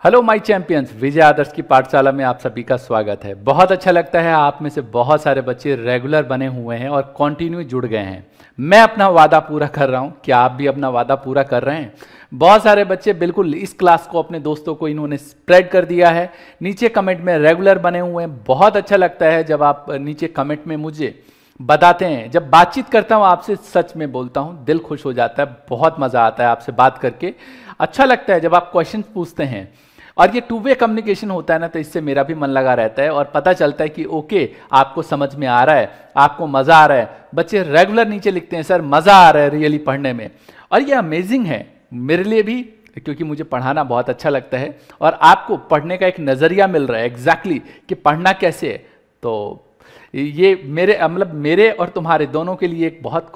Hello my champions, विजय आदर्श की पाठशाला में आप सभी का स्वागत है। बहुत अच्छा लगता है, आप में से बहुत सारे बच्चे रेगुलर बने हुए हैं और कंटिन्यू जुड़ गए हैं। मैं अपना वादा पूरा कर रहा हूं, क्या आप भी अपना वादा पूरा कर रहे हैं? बहुत सारे बच्चे बिल्कुल इस क्लास को अपने दोस्तों को इन्होंने स्प्रेड कर दिया है। नीचे कमेंट में रेगुलर बने हुए हैं। बहुत अच्छा लगता है जब आप नीचे कमेंट में मुझे बताते हैं। जब बातचीत करता हूं आपसे, सच में बोलता हूं, दिल खुश हो जाता है। बहुत मजा आता है आपसे बात करके। अच्छा लगता है जब आप क्वेश्चन पूछते हैं और ये टू वे कम्युनिकेशन होता है ना, तो इससे मेरा भी मन लगा रहता है और पता चलता है कि ओके, आपको समझ में आ रहा है, आपको मजा आ रहा है। बच्चे रेगुलर नीचे लिखते हैं, सर मजा आ रहा है रियली पढ़ने में। और ये अमेजिंग है मेरे लिए भी, क्योंकि मुझे पढ़ाना बहुत अच्छा लगता है और आपको पढ़ने का एक नजरिया मिल रहा है एग्जैक्टली कि पढ़ना कैसे है। तो ये मेरे और तुम्हारे दोनों के लिए एक बहुत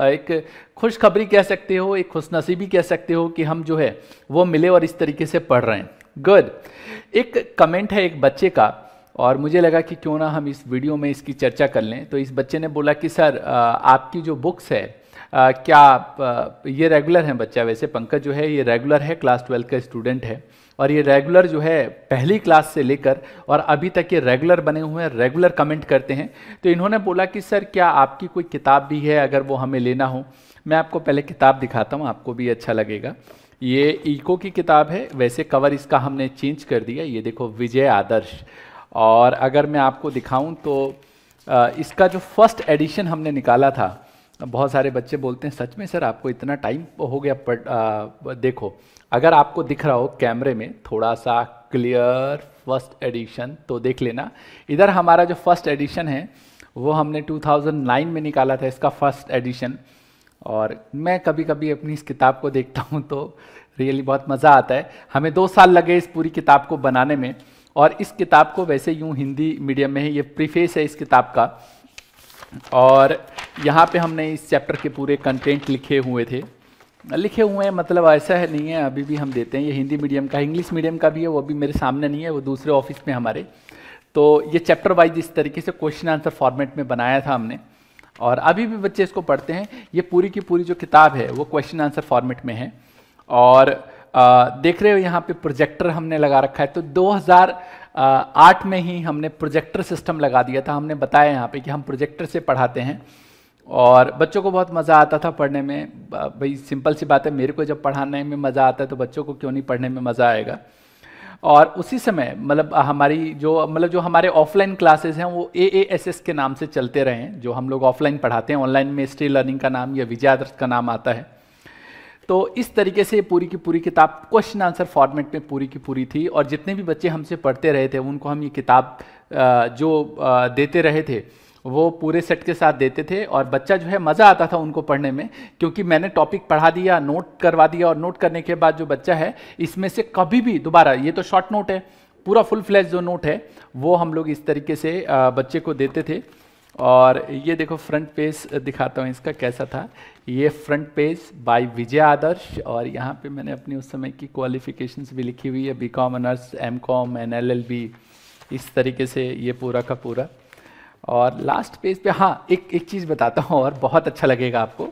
एक खुशखबरी कह सकते हो, एक खुशनसीबी कह सकते हो कि हम जो है वो मिले और इस तरीके से पढ़ रहे हैं। गुड। एक कमेंट है एक बच्चे का और मुझे लगा कि क्यों ना हम इस वीडियो में इसकी चर्चा कर लें। तो इस बच्चे ने बोला कि सर आपकी जो बुक्स है क्या ये रेगुलर हैं? बच्चा वैसे पंकज जो है ये रेगुलर है, क्लास 12 का स्टूडेंट है और ये रेगुलर जो है पहली क्लास से लेकर और अभी तक ये रेगुलर बने हुए हैं, रेगुलर कमेंट करते हैं। तो इन्होंने बोला कि सर क्या आपकी कोई किताब भी है, अगर वो हमें लेना हो? मैं आपको पहले किताब दिखाता हूँ, आपको भी अच्छा लगेगा। ये इको की किताब है, वैसे कवर इसका हमने चेंज कर दिया। ये देखो, विजय आदर्श। और अगर मैं आपको दिखाऊं तो इसका जो फर्स्ट एडिशन हमने निकाला था, बहुत सारे बच्चे बोलते हैं सच में सर आपको इतना टाइम हो गया देखो, अगर आपको दिख रहा हो कैमरे में थोड़ा सा क्लियर फर्स्ट एडिशन तो देख लेना। इधर हमारा जो फर्स्ट एडिशन है वो हमने 2009 में निकाला था, इसका फर्स्ट एडिशन। और मैं कभी कभी अपनी इस किताब को देखता हूँ तो रियली बहुत मज़ा आता है। हमें 2 साल लगे इस पूरी किताब को बनाने में और इस किताब को वैसे यूँ हिंदी मीडियम में है, ये प्रीफेस है इस किताब का। और यहाँ पे हमने इस चैप्टर के पूरे कंटेंट लिखे हुए हैं, मतलब ऐसा है नहीं है, अभी भी हम देते हैं। ये हिंदी मीडियम का, इंग्लिश मीडियम का भी है, वो भी मेरे सामने नहीं है, वो दूसरे ऑफिस में हमारे। तो ये चैप्टर वाइज इस तरीके से क्वेश्चन आंसर फॉर्मेट में बनाया था हमने और अभी भी बच्चे इसको पढ़ते हैं। ये पूरी की पूरी जो किताब है वो क्वेश्चन आंसर फॉर्मेट में है। और देख रहे हो यहाँ पे प्रोजेक्टर हमने लगा रखा है। तो 2008 में ही हमने प्रोजेक्टर सिस्टम लगा दिया था। हमने बताया यहाँ पे कि हम प्रोजेक्टर से पढ़ाते हैं और बच्चों को बहुत मज़ा आता था पढ़ने में। भाई सिंपल सी बात है, मेरे को जब पढ़ाने में मज़ा आता है तो बच्चों को क्यों नहीं पढ़ने में मज़ा आएगा। और उसी समय हमारी जो हमारे ऑफलाइन क्लासेस हैं वो AASS के नाम से चलते रहे हैं। जो हम लोग ऑफलाइन पढ़ाते हैं, ऑनलाइन में स्टे लर्निंग का नाम या विजय आदर्श का नाम आता है। तो इस तरीके से पूरी की पूरी किताब क्वेश्चन आंसर फॉर्मेट में पूरी की पूरी थी और जितने भी बच्चे हमसे पढ़ते रहे थे उनको हम ये किताब देते रहे थे, वो पूरे सेट के साथ देते थे। और बच्चा जो है मज़ा आता था उनको पढ़ने में, क्योंकि मैंने टॉपिक पढ़ा दिया, नोट करवा दिया और नोट करने के बाद जो बच्चा है इसमें से कभी भी दोबारा, ये तो शॉर्ट नोट है, पूरा फुल फ्लैश जो नोट है वो हम लोग इस तरीके से बच्चे को देते थे। और ये देखो फ्रंट पेज दिखाता हूँ इसका कैसा था। ये फ्रंट पेज बाय विजय आदर्श और यहाँ पे मैंने अपनी उस समय की क्वालिफिकेशंस भी लिखी हुई है, BCom honours, MCom and LLB, इस तरीके से ये पूरा का पूरा। और लास्ट पेज पे हाँ एक चीज़ बताता हूँ और बहुत अच्छा लगेगा आपको।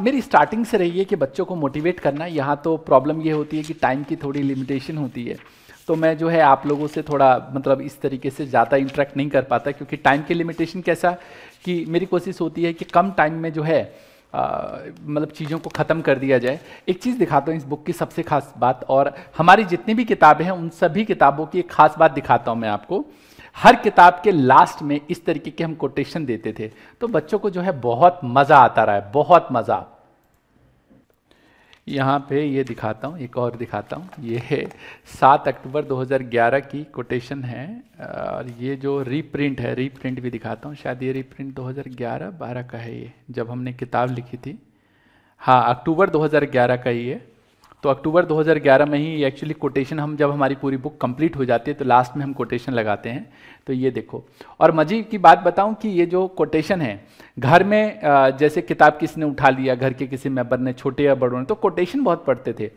मेरी स्टार्टिंग से रही है कि बच्चों को मोटिवेट करना। यहाँ तो प्रॉब्लम ये होती है कि टाइम की थोड़ी लिमिटेशन होती है, तो मैं जो है आप लोगों से थोड़ा इस तरीके से ज़्यादा इंटरेक्ट नहीं कर पाता, क्योंकि टाइम की लिमिटेशन कैसा कि मेरी कोशिश होती है कि कम टाइम में जो है चीज़ों को ख़त्म कर दिया जाए। एक चीज़ दिखाता हूँ इस बुक की सबसे खास बात, और हमारी जितनी भी किताबें हैं उन सभी किताबों की एक खास बात दिखाता हूँ मैं आपको। हर किताब के लास्ट में इस तरीके के हम कोटेशन देते थे, तो बच्चों को जो है बहुत मज़ा आता रहा है, बहुत मज़ा। यहाँ पे ये दिखाता हूँ, एक और दिखाता हूँ। ये है 7 अक्टूबर 2011 की कोटेशन है और ये जो रीप्रिंट है, रीप्रिंट भी दिखाता हूँ। शायद ये रीप्रिंट 2011-12 का है, ये जब हमने किताब लिखी थी। हाँ, अक्टूबर 2011 का ही है। तो अक्टूबर 2011 में ही एक्चुअली कोटेशन, हम जब हमारी पूरी बुक कंप्लीट हो जाती है तो लास्ट में हम कोटेशन लगाते हैं। तो ये देखो, और मजे की बात बताऊं कि ये जो कोटेशन है घर में जैसे किताब किसी ने उठा लिया, घर के किसी मेंबर ने, छोटे या बड़ों ने, तो कोटेशन बहुत पढ़ते थे।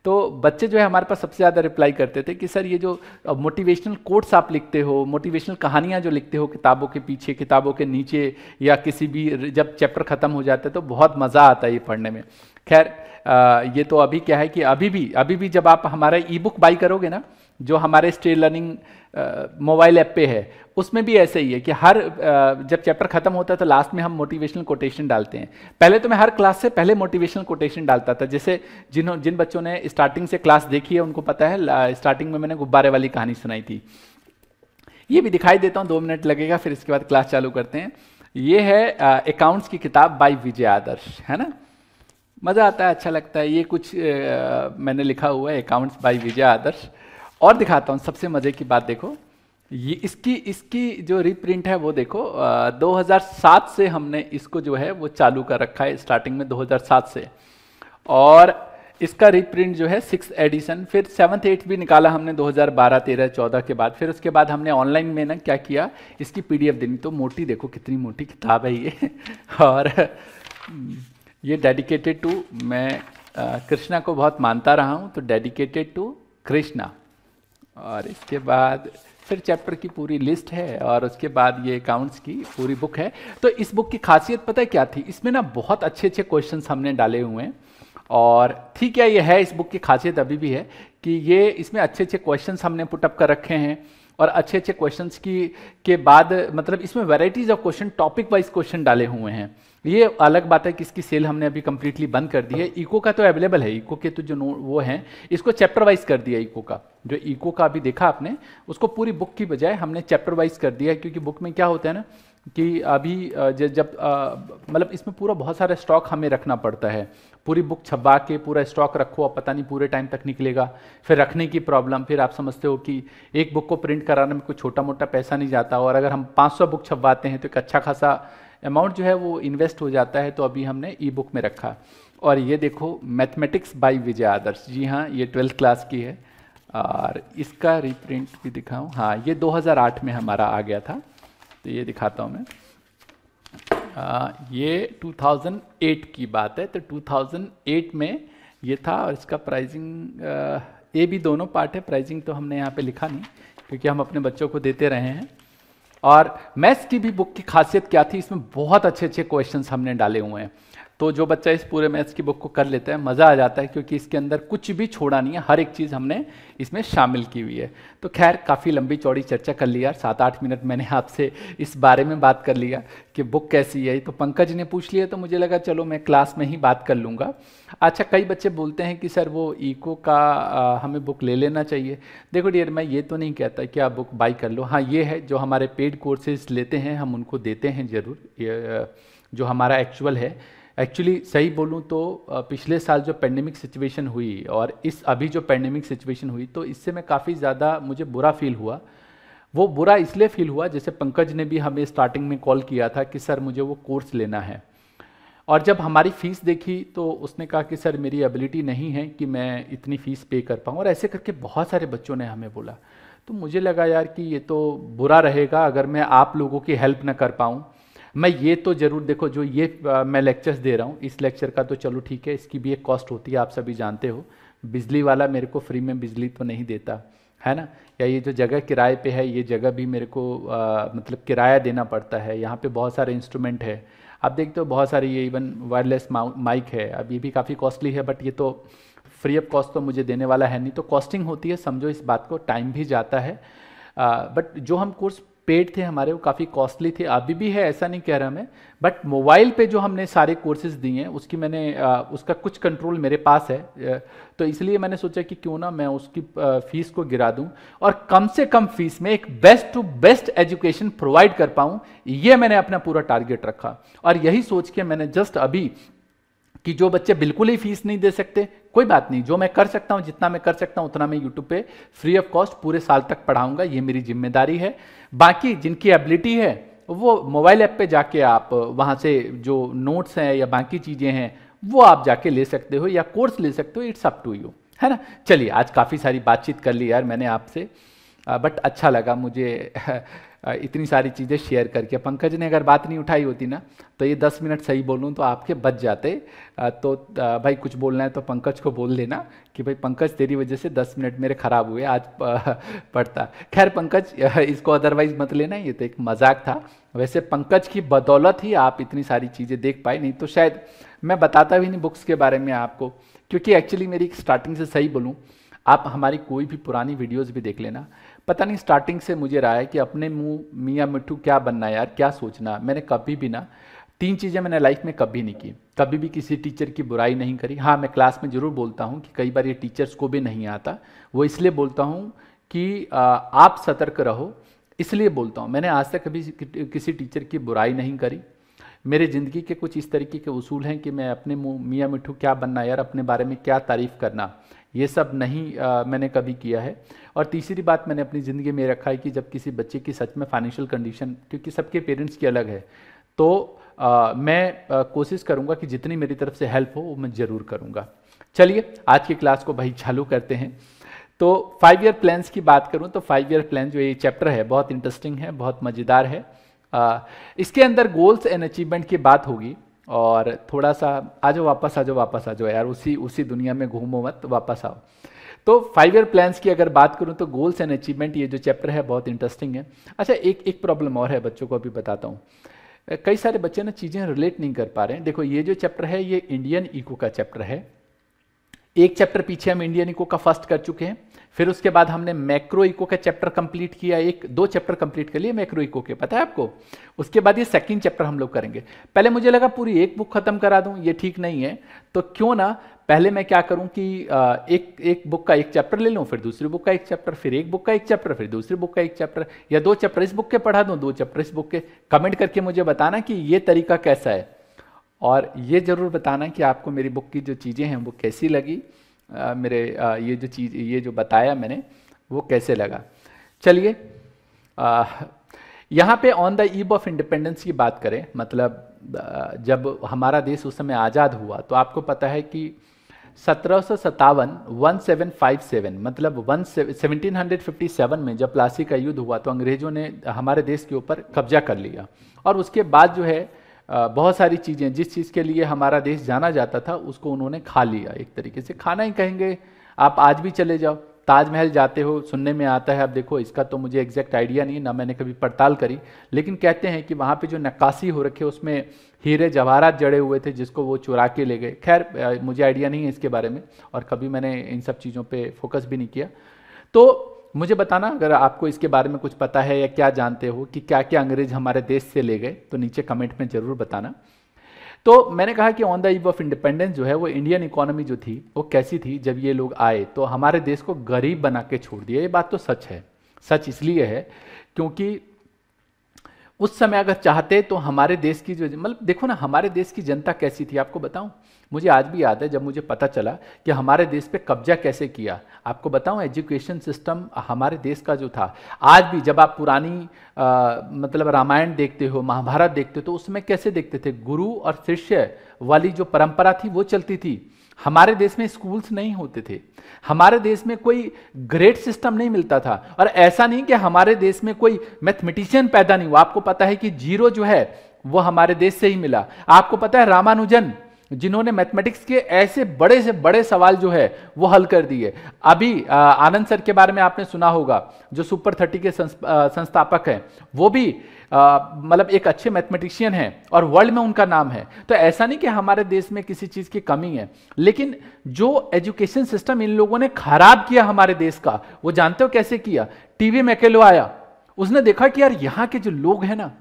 तो बच्चे जो है हमारे पास सबसे ज़्यादा रिप्लाई करते थे कि सर ये जो मोटिवेशनल कोट्स आप लिखते हो, मोटिवेशनल कहानियाँ जो लिखते हो किताबों के पीछे, किताबों के नीचे, या किसी भी जब चैप्टर ख़त्म हो जाता है तो बहुत मज़ा आता है ये पढ़ने में। खैर ये तो अभी क्या है कि अभी भी जब आप हमारा ई बुक बाई करोगे ना, जो हमारे स्टे लर्निंग मोबाइल ऐप पे है, उसमें भी ऐसे ही है कि हर जब चैप्टर खत्म होता है तो लास्ट में हम मोटिवेशनल कोटेशन डालते हैं। पहले तो मैं हर क्लास से पहले मोटिवेशनल कोटेशन डालता था, जैसे जिन बच्चों ने स्टार्टिंग से क्लास देखी है उनको पता है, स्टार्टिंग में मैंने गुब्बारे वाली कहानी सुनाई थी। ये भी दिखाई देता हूँ, 2 मिनट लगेगा, फिर इसके बाद क्लास चालू करते हैं। ये है अकाउंट्स की किताब बाय विजय आदर्श, है ना, मज़ा आता है, अच्छा लगता है। ये कुछ मैंने लिखा हुआ है अकाउंट्स बाय विजय आदर्श। और दिखाता हूँ सबसे मज़े की बात, देखो ये इसकी जो रीप्रिंट है वो देखो, 2007 से हमने इसको जो है वो चालू कर रखा है, स्टार्टिंग में 2007 से। और इसका रीप्रिंट जो है 6th एडिशन, फिर 7th 8th भी निकाला हमने 2012 13 14 के बाद। फिर उसके बाद हमने ऑनलाइन में ना क्या किया, इसकी पीडीएफ देनी। तो मोटी देखो कितनी मोटी किताब है ये। और ये डेडिकेटेड टू, मैं कृष्णा को बहुत मानता रहा हूँ, तो डेडिकेटेड टू कृष्णा। और इसके बाद फिर चैप्टर की पूरी लिस्ट है, और उसके बाद ये अकाउंट्स की पूरी बुक है। तो इस बुक की खासियत पता है क्या थी, इसमें ना बहुत अच्छे अच्छे क्वेश्चंस हमने डाले हुए हैं। और ठीक है, ये है इस बुक की खासियत अभी भी है कि ये इसमें अच्छे अच्छे क्वेश्चंस हमने पुटअप कर रखे हैं। और अच्छे अच्छे क्वेश्चंस के बाद मतलब इसमें varieties of question, topic wise question डाले हुए हैं। ये अलग बात है कि इसकी सेल हमने अभी कंप्लीटली बंद कर दी है। इको का तो अवेलेबल है, इको के तो जो वो हैं, इसको चैप्टर वाइज कर दिया इको का। जो इको का अभी देखा आपने, उसको पूरी बुक की बजाय हमने चैप्टर वाइज कर दिया है। क्योंकि बुक में क्या होता है ना कि अभी जब मतलब इसमें पूरा बहुत सारा स्टॉक हमें रखना पड़ता है। पूरी बुक छपवा के पूरा स्टॉक रखो, अब पता नहीं पूरे टाइम तक निकलेगा। फिर रखने की प्रॉब्लम, फिर आप समझते हो कि एक बुक को प्रिंट कराने में कोई छोटा मोटा पैसा नहीं जाता, और अगर हम 500 बुक छपवाते हैं तो एक अच्छा खासा अमाउंट जो है वो इन्वेस्ट हो जाता है। तो अभी हमने ई बुक में रखा। और ये देखो मैथमेटिक्स बाय विजय आदर्श, जी हाँ, ये 12th क्लास की है। और इसका रीप्रिंट भी दिखाऊं, हाँ, ये 2008 में हमारा आ गया था। तो ये दिखाता हूँ मैं, ये 2008 की बात है। तो 2008 में ये था, और इसका प्राइसिंग ए भी दोनों पार्ट है। प्राइसिंग तो हमने यहाँ पे लिखा नहीं, क्योंकि हम अपने बच्चों को देते रहे हैं। और मैथ्स की भी बुक की खासियत क्या थी, इसमें बहुत अच्छे अच्छे क्वेश्चंस हमने डाले हुए हैं। तो जो बच्चा इस पूरे मैथ्स की बुक को कर लेता है, मज़ा आ जाता है, क्योंकि इसके अंदर कुछ भी छोड़ा नहीं है, हर एक चीज़ हमने इसमें शामिल की हुई है। तो खैर काफ़ी लंबी चौड़ी चर्चा कर ली यार, 7-8 मिनट मैंने आपसे इस बारे में बात कर लिया कि बुक कैसी है। तो पंकज ने पूछ लिया, तो मुझे लगा चलो मैं क्लास में ही बात कर लूँगा। अच्छा, कई बच्चे बोलते हैं कि सर वो इको का हमें बुक ले लेना चाहिए। देखो डियर, मैं ये तो नहीं कहता कि आप बुक बाई कर लो। हाँ, ये है जो हमारे पेड कोर्सेज लेते हैं हम उनको देते हैं ज़रूर, जो हमारा एक्चुअल है। एक्चुअली सही बोलूँ तो पिछले साल जो पेंडेमिक सिचुएशन हुई और इस अभी जो पेंडेमिक सिचुएशन हुई, तो इससे मैं काफ़ी ज़्यादा मुझे बुरा फील हुआ। वो बुरा इसलिए फील हुआ, जैसे पंकज ने भी हमें स्टार्टिंग में कॉल किया था कि सर मुझे वो कोर्स लेना है, और जब हमारी फ़ीस देखी तो उसने कहा कि सर मेरी एबिलिटी नहीं है कि मैं इतनी फ़ीस पे कर पाऊँ। और ऐसे करके बहुत सारे बच्चों ने हमें बोला। तो मुझे लगा यार कि ये तो बुरा रहेगा अगर मैं आप लोगों की हेल्प ना कर पाऊँ। मैं ये तो ज़रूर, देखो जो ये मैं लेक्चर्स दे रहा हूँ, इस लेक्चर का तो चलो ठीक है, इसकी भी एक कॉस्ट होती है, आप सभी जानते हो। बिजली वाला मेरे को फ्री में बिजली तो नहीं देता है ना, या ये जो जगह किराए पे है, ये जगह भी मेरे को मतलब किराया देना पड़ता है। यहाँ पे बहुत सारे इंस्ट्रूमेंट है, आप देखते हो बहुत सारी, ये इवन वायरलेस माइक है। अब ये भी काफ़ी कॉस्टली है, बट ये तो फ्री ऑफ कॉस्ट तो मुझे देने वाला है नहीं, तो कॉस्टिंग होती है, समझो इस बात को, टाइम भी जाता है। बट जो हम कोर्स पेड थे हमारे, वो काफ़ी कॉस्टली थे, अभी भी है, ऐसा नहीं कह रहा मैं। बट मोबाइल पे जो हमने सारे कोर्सेज दिए हैं, उसकी मैंने उसका कुछ कंट्रोल मेरे पास है, तो इसलिए मैंने सोचा कि क्यों ना मैं उसकी फीस को गिरा दूं और कम से कम फीस में एक best to best education provide कर पाऊं। ये मैंने अपना पूरा टारगेट रखा, और यही सोच के मैंने जस्ट अभी कि जो बच्चे बिल्कुल ही फीस नहीं दे सकते, कोई बात नहीं, जो मैं कर सकता हूं, जितना मैं कर सकता हूं उतना मैं यूट्यूब पे फ्री ऑफ कॉस्ट पूरे साल तक पढ़ाऊंगा, ये मेरी जिम्मेदारी है। बाकी जिनकी एबिलिटी है वो मोबाइल ऐप पे जाके आप वहां से जो नोट्स हैं या बाकी चीजें हैं वो आप जाके ले सकते हो या कोर्स ले सकते हो, इट्स अप टू यू, है ना। चलिए, आज काफ़ी सारी बातचीत कर ली यार मैंने आपसे, बट अच्छा लगा मुझे। इतनी सारी चीज़ें शेयर करके। पंकज ने अगर बात नहीं उठाई होती ना तो ये 10 मिनट सही बोलूँ तो आपके बच जाते। तो भाई कुछ बोलना है तो पंकज को बोल देना कि भाई पंकज तेरी वजह से 10 मिनट मेरे खराब हुए आज पढ़ता। खैर पंकज इसको अदरवाइज मत लेना, ये तो एक मजाक था। वैसे पंकज की बदौलत ही आप इतनी सारी चीज़ें देख पाए, नहीं तो शायद मैं बताता भी नहीं बुक्स के बारे में आपको। क्योंकि एक्चुअली मेरी स्टार्टिंग से सही बोलूँ, आप हमारी कोई भी पुरानी वीडियोस भी देख लेना, पता नहीं स्टार्टिंग से मुझे रहा है कि अपने मुंह मियाँ मिट्ठू क्या बनना यार, क्या सोचना। मैंने कभी भी ना 3 चीज़ें मैंने लाइफ में कभी नहीं की। कभी भी किसी टीचर की बुराई नहीं करी। हाँ, मैं क्लास में ज़रूर बोलता हूँ कि कई बार ये टीचर्स को भी नहीं आता, वो इसलिए बोलता हूँ कि आप सतर्क रहो, इसलिए बोलता हूँ। मैंने आज तक कभी किसी टीचर की बुराई नहीं करी। मेरे ज़िंदगी के कुछ इस तरीके के उसूल हैं कि मैं अपने मुँह मियाँ मिट्ठू क्या बनना यार, अपने बारे में क्या तारीफ़ करना, ये सब नहीं मैंने कभी किया है। और तीसरी बात मैंने अपनी ज़िंदगी में रखा है कि जब किसी बच्चे की सच में फाइनेंशियल कंडीशन, क्योंकि सबके पेरेंट्स की अलग है, तो मैं कोशिश करूँगा कि जितनी मेरी तरफ से हेल्प हो वो मैं ज़रूर करूँगा। चलिए आज की क्लास को भाई चालू करते हैं। तो 5 ईयर प्लान्स की बात करूँ तो 5 ईयर प्लान जो ये चैप्टर है बहुत इंटरेस्टिंग है, बहुत मज़ेदार है। इसके अंदर गोल्स एंड अचीवमेंट की बात होगी। और थोड़ा सा आ जाओ वापस आ जाओ यार, उसी दुनिया में घूमो मत, वापस आओ। तो 5 ईयर प्लान्स की अगर बात करूं तो गोल्स एंड अचीवमेंट ये जो चैप्टर है बहुत इंटरेस्टिंग है। अच्छा, एक प्रॉब्लम और है, बच्चों को अभी बताता हूँ। कई सारे बच्चे ना चीज़ें रिलेट नहीं कर पा रहे हैं। देखो ये जो चैप्टर है ये इंडियन इको का चैप्टर है। एक चैप्टर पीछे हम इंडियन इको का फर्स्ट कर चुके हैं, फिर उसके बाद हमने मैक्रो इको का चैप्टर कंप्लीट किया, 2 चैप्टर कंप्लीट कर लिए मैक्रो इको के, पता है आपको। उसके बाद ये सेकंड चैप्टर हम लोग करेंगे। पहले मुझे लगा पूरी एक बुक खत्म करा दूं, ये ठीक नहीं है, तो क्यों ना पहले मैं क्या करूं कि एक बुक का एक चैप्टर ले लूं, फिर दूसरी बुक का एक चैप्टर, फिर एक बुक का एक चैप्टर, फिर दूसरी बुक का एक चैप्टर, या 2 चैप्टर इस बुक के पढ़ा दूं, 2 चैप्टर इस बुक के। कमेंट करके मुझे बताना कि ये तरीका कैसा है, और ये जरूर बताना कि आपको मेरी बुक की जो चीज़ें हैं वो कैसी लगी। ये जो बताया मैंने वो कैसे लगा। चलिए यहाँ पे on the eve of independence की बात करें, मतलब जब हमारा देश उस समय आज़ाद हुआ, तो आपको पता है कि 1757 मतलब 1757 में जब प्लासी का युद्ध हुआ तो अंग्रेजों ने हमारे देश के ऊपर कब्जा कर लिया। और उसके बाद जो है बहुत सारी चीज़ें, जिस चीज़ के लिए हमारा देश जाना जाता था उसको उन्होंने खा लिया। एक तरीके से खाना ही कहेंगे। आप आज भी चले जाओ, ताजमहल जाते हो, सुनने में आता है, अब देखो इसका तो मुझे एग्जैक्ट आइडिया नहीं, ना मैंने कभी पड़ताल करी, लेकिन कहते हैं कि वहाँ पे जो नक्काशी हो रखे उसमें हीरे जवाहरात जड़े हुए थे जिसको वो चुरा के ले गए। खैर मुझे आइडिया नहीं है इसके बारे में, और कभी मैंने इन सब चीज़ों पर फोकस भी नहीं किया। तो मुझे बताना अगर आपको इसके बारे में कुछ पता है या क्या जानते हो कि क्या क्या अंग्रेज हमारे देश से ले गए, तो नीचे कमेंट में जरूर बताना। तो मैंने कहा कि on the eve of independence जो है वो इंडियन इकोनॉमी जो थी वो कैसी थी। जब ये लोग आए तो हमारे देश को गरीब बना के छोड़ दिया। ये बात तो सच है। सच इसलिए है क्योंकि उस समय अगर चाहते तो हमारे देश की जो, मतलब देखो ना हमारे देश की जनता कैसी थी, आपको बताऊं। मुझे आज भी याद है जब मुझे पता चला कि हमारे देश पे कब्जा कैसे किया। आपको बताऊं, एजुकेशन सिस्टम हमारे देश का जो था, आज भी जब आप पुरानी मतलब रामायण देखते हो, महाभारत देखते हो, तो उसमें कैसे देखते थे, गुरु और शिष्य वाली जो परंपरा थी वो चलती थी। हमारे देश में स्कूल्स नहीं होते थे, हमारे देश में कोई ग्रेड सिस्टम नहीं मिलता था। और ऐसा नहीं कि हमारे देश में कोई मैथमेटिशियन पैदा नहीं हुआ। आपको पता है कि जीरो जो है वो हमारे देश से ही मिला। आपको पता है रामानुजन, जिन्होंने मैथमेटिक्स के ऐसे बड़े से बड़े सवाल जो है वो हल कर दिए। अभी आनंद सर के बारे में आपने सुना होगा, जो सुपर 30 के संस्थापक हैं, वो भी मतलब एक अच्छे मैथमेटिशियन हैं और वर्ल्ड में उनका नाम है। तो ऐसा नहीं कि हमारे देश में किसी चीज की कमी है, लेकिन जो एजुकेशन सिस्टम इन लोगों ने खराब किया हमारे देश का, वो जानते हो कैसे किया। टीवी मैकेलो आया, उसने देखा कि यार यहाँ के जो लोग हैं ना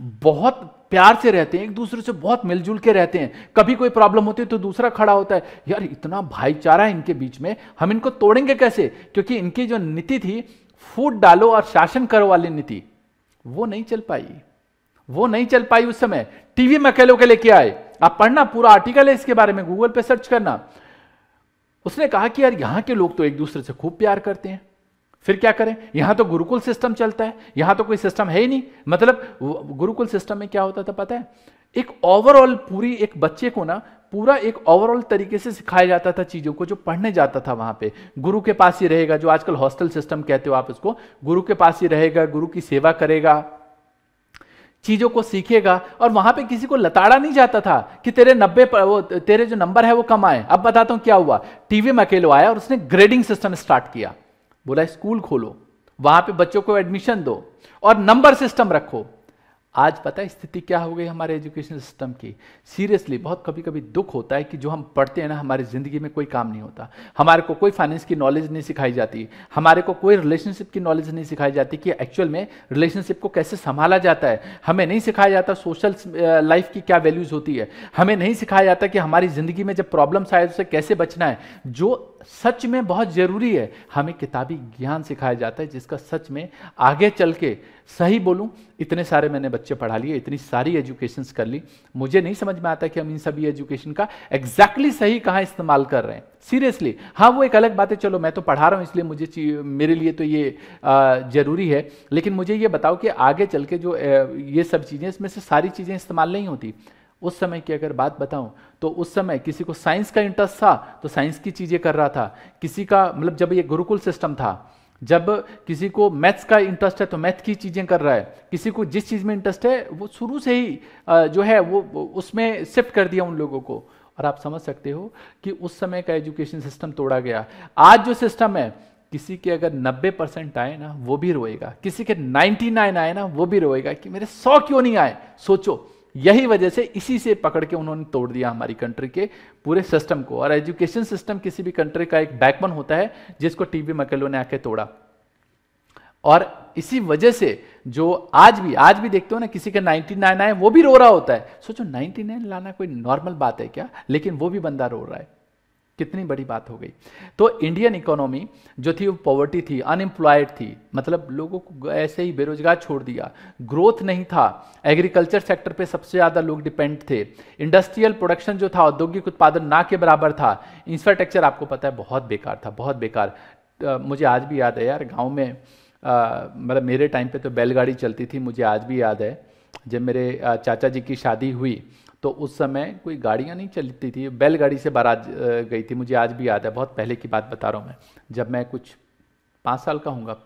बहुत प्यार से रहते हैं, एक दूसरे से बहुत मिलजुल के रहते हैं, कभी कोई प्रॉब्लम होती है तो दूसरा खड़ा होता है। यार इतना भाईचारा है इनके बीच में, हम इनको तोड़ेंगे कैसे। क्योंकि इनकी जो नीति थी फूट डालो और शासन करो वाली नीति, वो नहीं चल पाई, वो नहीं चल पाई उस समय। टीवी मैकेलो के लेके आए, आप पढ़ना, पूरा आर्टिकल है इसके बारे में, गूगल पे सर्च करना। उसने कहा कि यार यहां के लोग तो एक दूसरे से खूब प्यार करते हैं, फिर क्या करें, यहां तो गुरुकुल सिस्टम चलता है, यहां तो कोई सिस्टम है ही नहीं। मतलब गुरुकुल सिस्टम में क्या होता था पता है, एक ओवरऑल पूरी एक बच्चे को ना पूरा एक ओवरऑल तरीके से सिखाया जाता था चीज़ों को। जो पढ़ने जाता था वहाँ पे गुरु के पास ही रहेगा, जो आजकल हॉस्टल सिस्टम कहते हो आप उसको, गुरु के पास ही रहेगा, गुरु की सेवा करेगा, चीजों को सीखेगा। और वहां पे किसी को लताड़ा नहीं जाता था कि तेरे 90 वो तेरे जो नंबर है वो कम आए। अब बताता हूं क्या हुआ। टीवी में अकेलो आया और उसने ग्रेडिंग सिस्टम स्टार्ट किया। बोला स्कूल खोलो, वहां पे बच्चों को एडमिशन दो और नंबर सिस्टम रखो। आज पता है स्थिति क्या हो गई हमारे एजुकेशन सिस्टम की। सीरियसली बहुत कभी कभी दुख होता है कि जो हम पढ़ते हैं ना, हमारी जिंदगी में कोई काम नहीं होता। हमारे को कोई फाइनेंस की नॉलेज नहीं सिखाई जाती, हमारे को कोई रिलेशनशिप की नॉलेज नहीं सिखाई जाती कि एक्चुअल में रिलेशनशिप को कैसे संभाला जाता है। हमें नहीं सिखाया जाता सोशल लाइफ की क्या वैल्यूज होती है। हमें नहीं सिखाया जाता कि हमारी जिंदगी में जब प्रॉब्लम्स आए उससे कैसे बचना है, जो सच में बहुत जरूरी है। हमें किताबी ज्ञान सिखाया जाता है जिसका सच में आगे चल के, सही बोलूं, इतने सारे मैंने बच्चे पढ़ा लिए, इतनी सारी एजुकेशंस कर ली, मुझे नहीं समझ में आता कि हम इन सभी एजुकेशन का एग्जैक्टली सही कहां इस्तेमाल कर रहे हैं। सीरियसली हाँ, वो एक अलग बात है, चलो मैं तो पढ़ा रहा हूं इसलिए मेरे लिए तो ये जरूरी है। लेकिन मुझे ये बताओ कि आगे चल के जो ये सब चीजें, इसमें से सारी चीजें इस्तेमाल नहीं होती। उस समय की अगर बात बताऊं तो उस समय किसी को साइंस का इंटरेस्ट था तो साइंस की चीजें कर रहा था, किसी का मतलब जब ये गुरुकुल सिस्टम था, जब किसी को मैथ्स का इंटरेस्ट है तो मैथ की चीजें कर रहा है, किसी को जिस चीज में इंटरेस्ट है वो शुरू से ही जो है वो उसमें शिफ्ट कर दिया उन लोगों को। और आप समझ सकते हो कि उस समय का एजुकेशन सिस्टम तोड़ा गया। आज जो सिस्टम है, किसी के अगर 90% आए ना वो भी रोएगा, किसी के 99 आए ना वो भी रोएगा कि मेरे 100 क्यों नहीं आए। सोचो, यही वजह से इसी से पकड़ के उन्होंने तोड़ दिया हमारी कंट्री के पूरे सिस्टम को। और एजुकेशन सिस्टम किसी भी कंट्री का एक बैकबोन होता है जिसको टीवी मैकेलो ने आके तोड़ा। और इसी वजह से जो आज भी देखते हो ना, किसी के 99 आए वो भी रो रहा होता है। सोचो 99 लाना कोई नॉर्मल बात है क्या, लेकिन वो भी बंदा रो रहा है। कितनी बड़ी बात हो गई। तो इंडियन इकोनॉमी जो थी वो पॉवर्टी थी, अनएम्प्लॉयड थी, मतलब लोगों को ऐसे ही बेरोजगार छोड़ दिया, ग्रोथ नहीं था, एग्रीकल्चर सेक्टर पे सबसे ज़्यादा लोग डिपेंड थे, इंडस्ट्रियल प्रोडक्शन जो था, औद्योगिक उत्पादन ना के बराबर था, इंफ्रास्ट्रक्चर आपको पता है बहुत बेकार था, बहुत बेकार। मुझे आज भी याद है यार, गाँव में मतलब मेरे टाइम पे तो बैलगाड़ी चलती थी। मुझे आज भी याद है जब मेरे चाचा जी की शादी हुई तो उस समय कोई गाड़ियाँ नहीं चलती थी, बैलगाड़ी से बारात गई थी। मुझे आज भी याद है, बहुत पहले की बात बता रहा हूँ मैं, जब मैं कुछ 5 साल का हूँगा,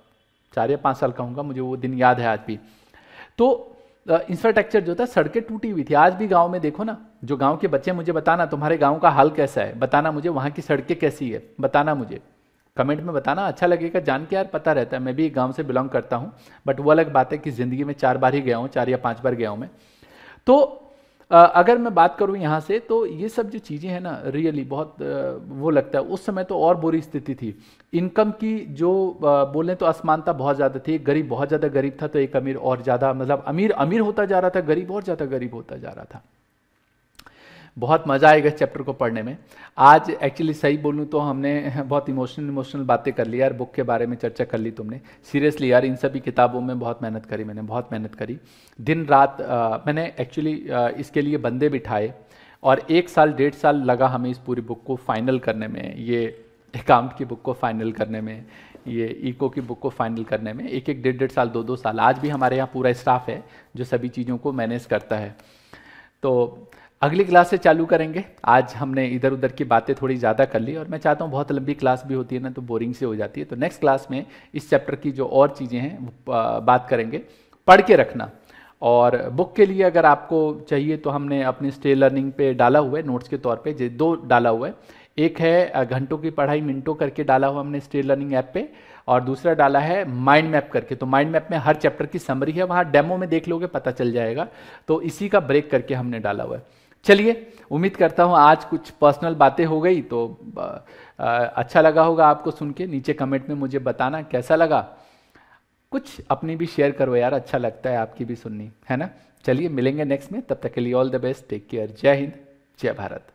4 या 5 साल का हूँगा, मुझे वो दिन याद है आज भी। तो इंफ्रास्ट्रक्चर जो था, सड़कें टूटी हुई थी। आज भी गांव में देखो ना, जो गांव के बच्चे, मुझे बताना तुम्हारे गांव का हाल कैसा है, बताना मुझे, वहाँ की सड़कें कैसी है, बताना मुझे कमेंट में बताना। अच्छा लगेगा जान के यार, पता रहता है मैं भी एक गांव से बिलोंग करता हूं, बट वो अलग बात है कि ज़िंदगी में 4 बार ही गया हूं, 4 या 5 बार गया हूं मैं। तो अगर मैं बात करूं यहाँ से, तो ये सब जो चीज़ें हैं ना, रियली बहुत वो लगता है। उस समय तो और बुरी स्थिति थी, इनकम की जो बोलें तो असमानता बहुत ज़्यादा थी। एक गरीब बहुत ज़्यादा गरीब था तो एक अमीर और ज़्यादा, मतलब अमीर अमीर होता जा रहा था, गरीब और ज़्यादा गरीब होता जा रहा था। बहुत मज़ा आएगा इस चैप्टर को पढ़ने में। आज एक्चुअली सही बोलूँ तो हमने बहुत इमोशनल बातें कर ली यार, बुक के बारे में चर्चा कर ली तुमने। सीरियसली यार, इन सभी किताबों में बहुत मेहनत करी मैंने, बहुत मेहनत करी, दिन रात। मैंने एक्चुअली इसके लिए बंदे बिठाए और 1 साल 1.5 साल लगा हमें इस पूरी बुक को फाइनल करने में, ये अकाउंट की बुक को फाइनल करने में, ये इको की बुक को फाइनल करने में। 1-1, 1.5 साल, 2-2 साल। आज भी हमारे यहाँ पूरा स्टाफ है जो सभी चीज़ों को मैनेज करता है। तो अगली क्लास से चालू करेंगे। आज हमने इधर उधर की बातें थोड़ी ज़्यादा कर ली और मैं चाहता हूँ, बहुत लंबी क्लास भी होती है ना तो बोरिंग से हो जाती है। तो नेक्स्ट क्लास में इस चैप्टर की जो और चीज़ें हैं वो बात करेंगे। पढ़ के रखना। और बुक के लिए अगर आपको चाहिए तो हमने अपनी स्टे लर्निंग पे डाला हुआ है नोट्स के तौर पे, 2 डाला हुआ है। एक है घंटों की पढ़ाई मिनटों करके डाला हुआ हमने स्टे लर्निंग ऐप पे, और दूसरा डाला है माइंड मैप करके। तो माइंड मैप में हर चैप्टर की समरी है, वहाँ डेमो में देख लोगे पता चल जाएगा। तो इसी का ब्रेक करके हमने डाला हुआ है। चलिए, उम्मीद करता हूँ आज कुछ पर्सनल बातें हो गई तो अच्छा लगा होगा आपको सुन के। नीचे कमेंट में मुझे बताना कैसा लगा, कुछ अपनी भी शेयर करो यार, अच्छा लगता है आपकी भी सुननी, है ना। चलिए मिलेंगे नेक्स्ट में, तब तक के लिए all the best, take care, जय हिंद, जय भारत।